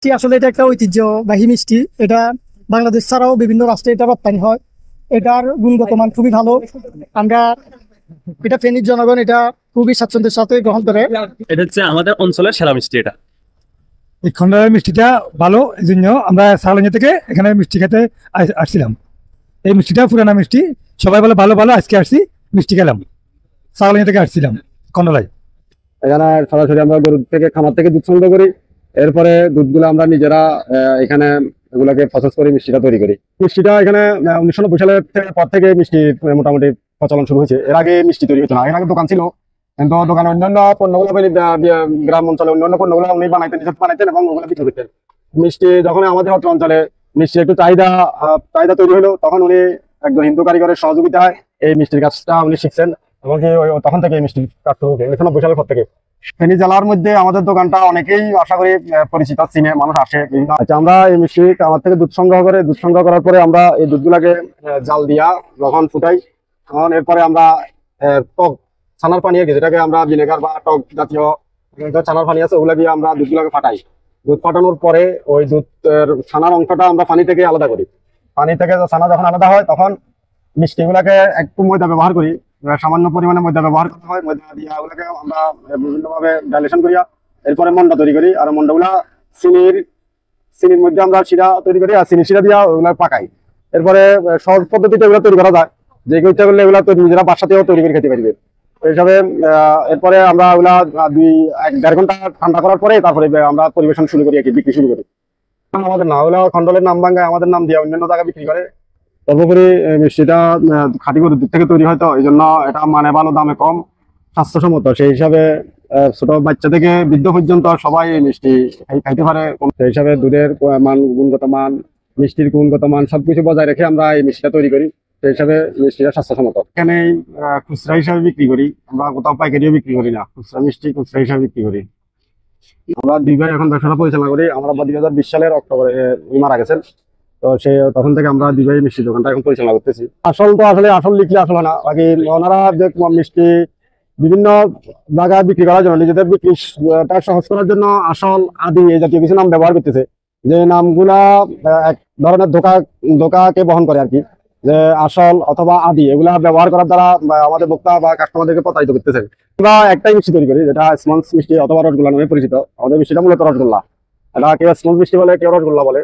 আসলে এটা একটা ঐতিহ্যবাহী মিষ্টি। এটা বাংলাদেশ ছাড়াও বিভিন্ন রাষ্ট্রে এটা রপ্তানি হয়। এটার গুণগত মান খুবই ভালো। আমরা এটা ফেনীর জনগণ এটা খুবই স্বাচ্ছন্দ্যের সাথে গ্রহণ করে। এটা হচ্ছে আমাদের অঞ্চলের সেরা মিষ্টি। এটা এই খন্ডার মিষ্টিটা ভালো, এই জন্য আমরা সালাঞ্জা থেকে এখানে মিষ্টি খেতে আসছিলাম। এই মিষ্টিটা পুরানা মিষ্টি, সবাই বলে ভালো ভালো, আজকে আসছি মিষ্টি খেলাম, সালাঞ্জা থেকে আসছিলাম খন্ডালায়। এখানে সরাসরি আমরা গরু থেকে খামার থেকে দুধ সংগ্রহ করি, এরপরে দুধগুলো আমরা নিজেরা এখানে এগুলাকে প্রসেস করে মিষ্টিটা তৈরি করি। মিষ্টিটা এখানে 1990 সালের পর থেকে মিষ্টি মোটামুটি প্রচলন শুরু হয়েছে। এর আগে মিষ্টি তৈরি হতো না, এর আগে দোকান ছিল, কিন্তু দোকানে অন্যান্য পণ্যগুলো গ্রাম অঞ্চলে অন্যান্য পণ্যগুলো উনি বানাইতেন এবং ওগুলো বিক্রি করতেন। মিষ্টি যখন আমাদের অত্র অঞ্চলে মিষ্টির একটু চাহিদা তৈরি হলো, তখন উনি একজন হিন্দু কারিগরের সহযোগিতায় এই মিষ্টির কাজটা উনি শিখছেন এবং তখন থেকে এই মিষ্টির কাজ শুরু হয়েছে 1990 সালের পর থেকে। ফেনী জেলার মধ্যে আমাদের দোকানটা অনেকেই আশা করি পরিচিত, চিনে, মানুষ আসে। আচ্ছা, আমরা এই মিষ্টি আমার থেকে দুধ সংগ্রহ করার পরে আমরা এই দুধগুলাকে জাল দিয়া যখন ফুটাই, তখন এরপরে আমরা টক ছানার পানি, যেটাকে আমরা ভিনেগার বা টক জাতীয় ছানার পানি আছে, ওগুলা দিয়ে আমরা দুধগুলাকে ফাটাই। দুধ ফাটানোর পরে ওই দুধের ছানার অংশটা আমরা পানি থেকে আলাদা করি। পানি থেকে ছানা যখন আলাদা হয়, তখন মিষ্টিগুলাকে একটু ময়দা ব্যবহার করি, সামান্য পরিমাণে ময়দা ব্যবহার করতে হয়। ময়দা দিয়ে ওগুলাকে আমরা বিভিন্নভাবে ডাইলেশন করিয়া এরপরে মন্ডা তৈরি করি। আর মন্ডাগুলা চিনির মধ্যে আমরা শিরা তৈরি করি, আর চিনি শিরা দিয়া ওগুলা পাকাই। এরপরে সহজ পদ্ধতিতে এগুলো তৈরি করা যায়, যে ইচ্ছা করলে এগুলা নিজেরা বাসাতেও তৈরি করে খেতে পারবে হিসাবে। এরপরে আমরা ওগুলা 1-1.5 ঘন্টা ঠান্ডা করার পরে তারপরে আমরা পরিবেশন শুরু করি, বিক্রি শুরু করি। আমাদের না ওগুলা খন্ডলের নাম ভাঙ্গায় আমাদের নাম দিয়ে অন্যান্য জায়গায় বিক্রি করে। সর্বোপরি মিষ্টিটা খাঁটি গরুর দুধ থেকে তৈরি হয়, তো এই জন্য এটা মানে ভালো, দামে কম, স্বাস্থ্যসম্মত। সেই হিসাবে ছোট বাচ্চা থেকে বৃদ্ধ পর্যন্ত সবাই এই মিষ্টি খাইতে পারে। সেই হিসাবে দুধের মান, গুণগত মান, মিষ্টির গুণগত মান সবকিছু বজায় রেখে আমরা এই মিষ্টিটা তৈরি করি। সেই হিসাবে মিষ্টিটা স্বাস্থ্যসম্মত। এখানে খুচরা হিসাবে বিক্রি করি, আমরা কোথাও পাইকারিও বিক্রি করি না, খুচরা মিষ্টি খুচরা হিসাবে বিক্রি করি। আমরা 2 ভাই এখন ব্যবসাটা পরিচালনা করি। আমার আব্বা 2020 সালের অক্টোবরে মারা গেছেন, তো তখন থেকে আমরা 2 ভাই মিষ্টি দোকানটা এখন পরিচালনা করতেছি। আসল লিখলে আসল হয় না, বাকি ওনারা যে মিষ্টি বিভিন্ন জায়গায় বিক্রি করার জন্য, নিজেদের বিক্রিটা সহজ করার জন্য আসল, আদি এই জাতীয় কিছু নাম ব্যবহার করতেছে, যে নামগুলা এক ধরনের ধোকাকে বহন করে আর কি, যে আসল অথবা আদি এগুলা ব্যবহার করার দ্বারা আমাদের ভোক্তা বা কাস্টমারদেরকে প্রতারিত করতেছে। আমরা একটাই মিষ্টি তৈরি করি, যেটা স্পঞ্জ মিষ্টি অথবা রসগোল্লা নামে পরিচিত। আমাদের মিষ্টিটা মূলত রসগোল্লা। এটা কেউ স্পঞ্জ মিষ্টি বলে, কেউ রসগোল্লা বলে।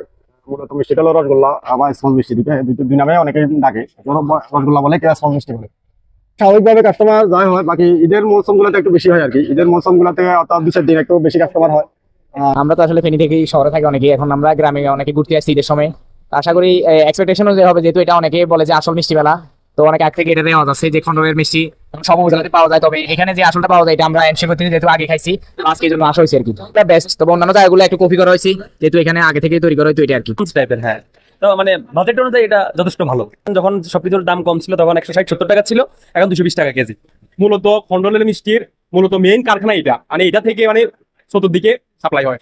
মূলত মিষ্টিটা হলো রসগোল্লা, আবার স্পঞ্জ মিষ্টি, দুই নামে অনেকে ডাকে। রসগোল্লা বলে, কেউ স্পঞ্জ মিষ্টি বলে। স্বাভাবিকভাবে কাস্টমার যাই হয়, বাকি ঈদের মৌসুম গুলাতে একটু বেশি হয় আর কি। ঈদের মৌসুম গুলাতে অর্থাৎ 2-4 দিন একটু বেশি কাস্টমার হয়। আমরা তো আসলে ফেনী থেকে শহরে থাকি অনেকে, এখন আমরা গ্রামে অনেকে ঘুরতে আসছি ঈদের সময়। আশা করি এক্সপেকটেশনও যে হবে, যেহেতু এটা অনেকে বলে যে আসল মিষ্টি মেলা, তো অনেক আগ থেকে এটা দেওয়া যাচ্ছে যে খন্ডের মিষ্টি সব উপজেলাতে পাওয়া যায়, তবে এখানে যে আসলটা পাওয়া যায় এটা আমরা এনশিওর করতে, যেহেতু আগে খাইছি, আজকে এই জন্য আসা হয়েছে আর কি। এটা বেস্ট। তবে অন্যান্য জায়গাগুলো একটু কপি করা হয়েছে, যেহেতু এখানে আগে থেকে তৈরি করা হয়তো এটা আর কি টাইপের। হ্যাঁ, তো মানে বাজেট অনুযায়ী এটা যথেষ্ট ভালো। যখন সবকিছুর দাম কম ছিল তখন 160-70 টাকা ছিল, এখন 220 টাকা কেজি। মূলত খন্ডলের মিষ্টির মূলত মেইন কারখানা এটা, মানে এটা থেকে মানে চতুর্দিকে সাপ্লাই হয়।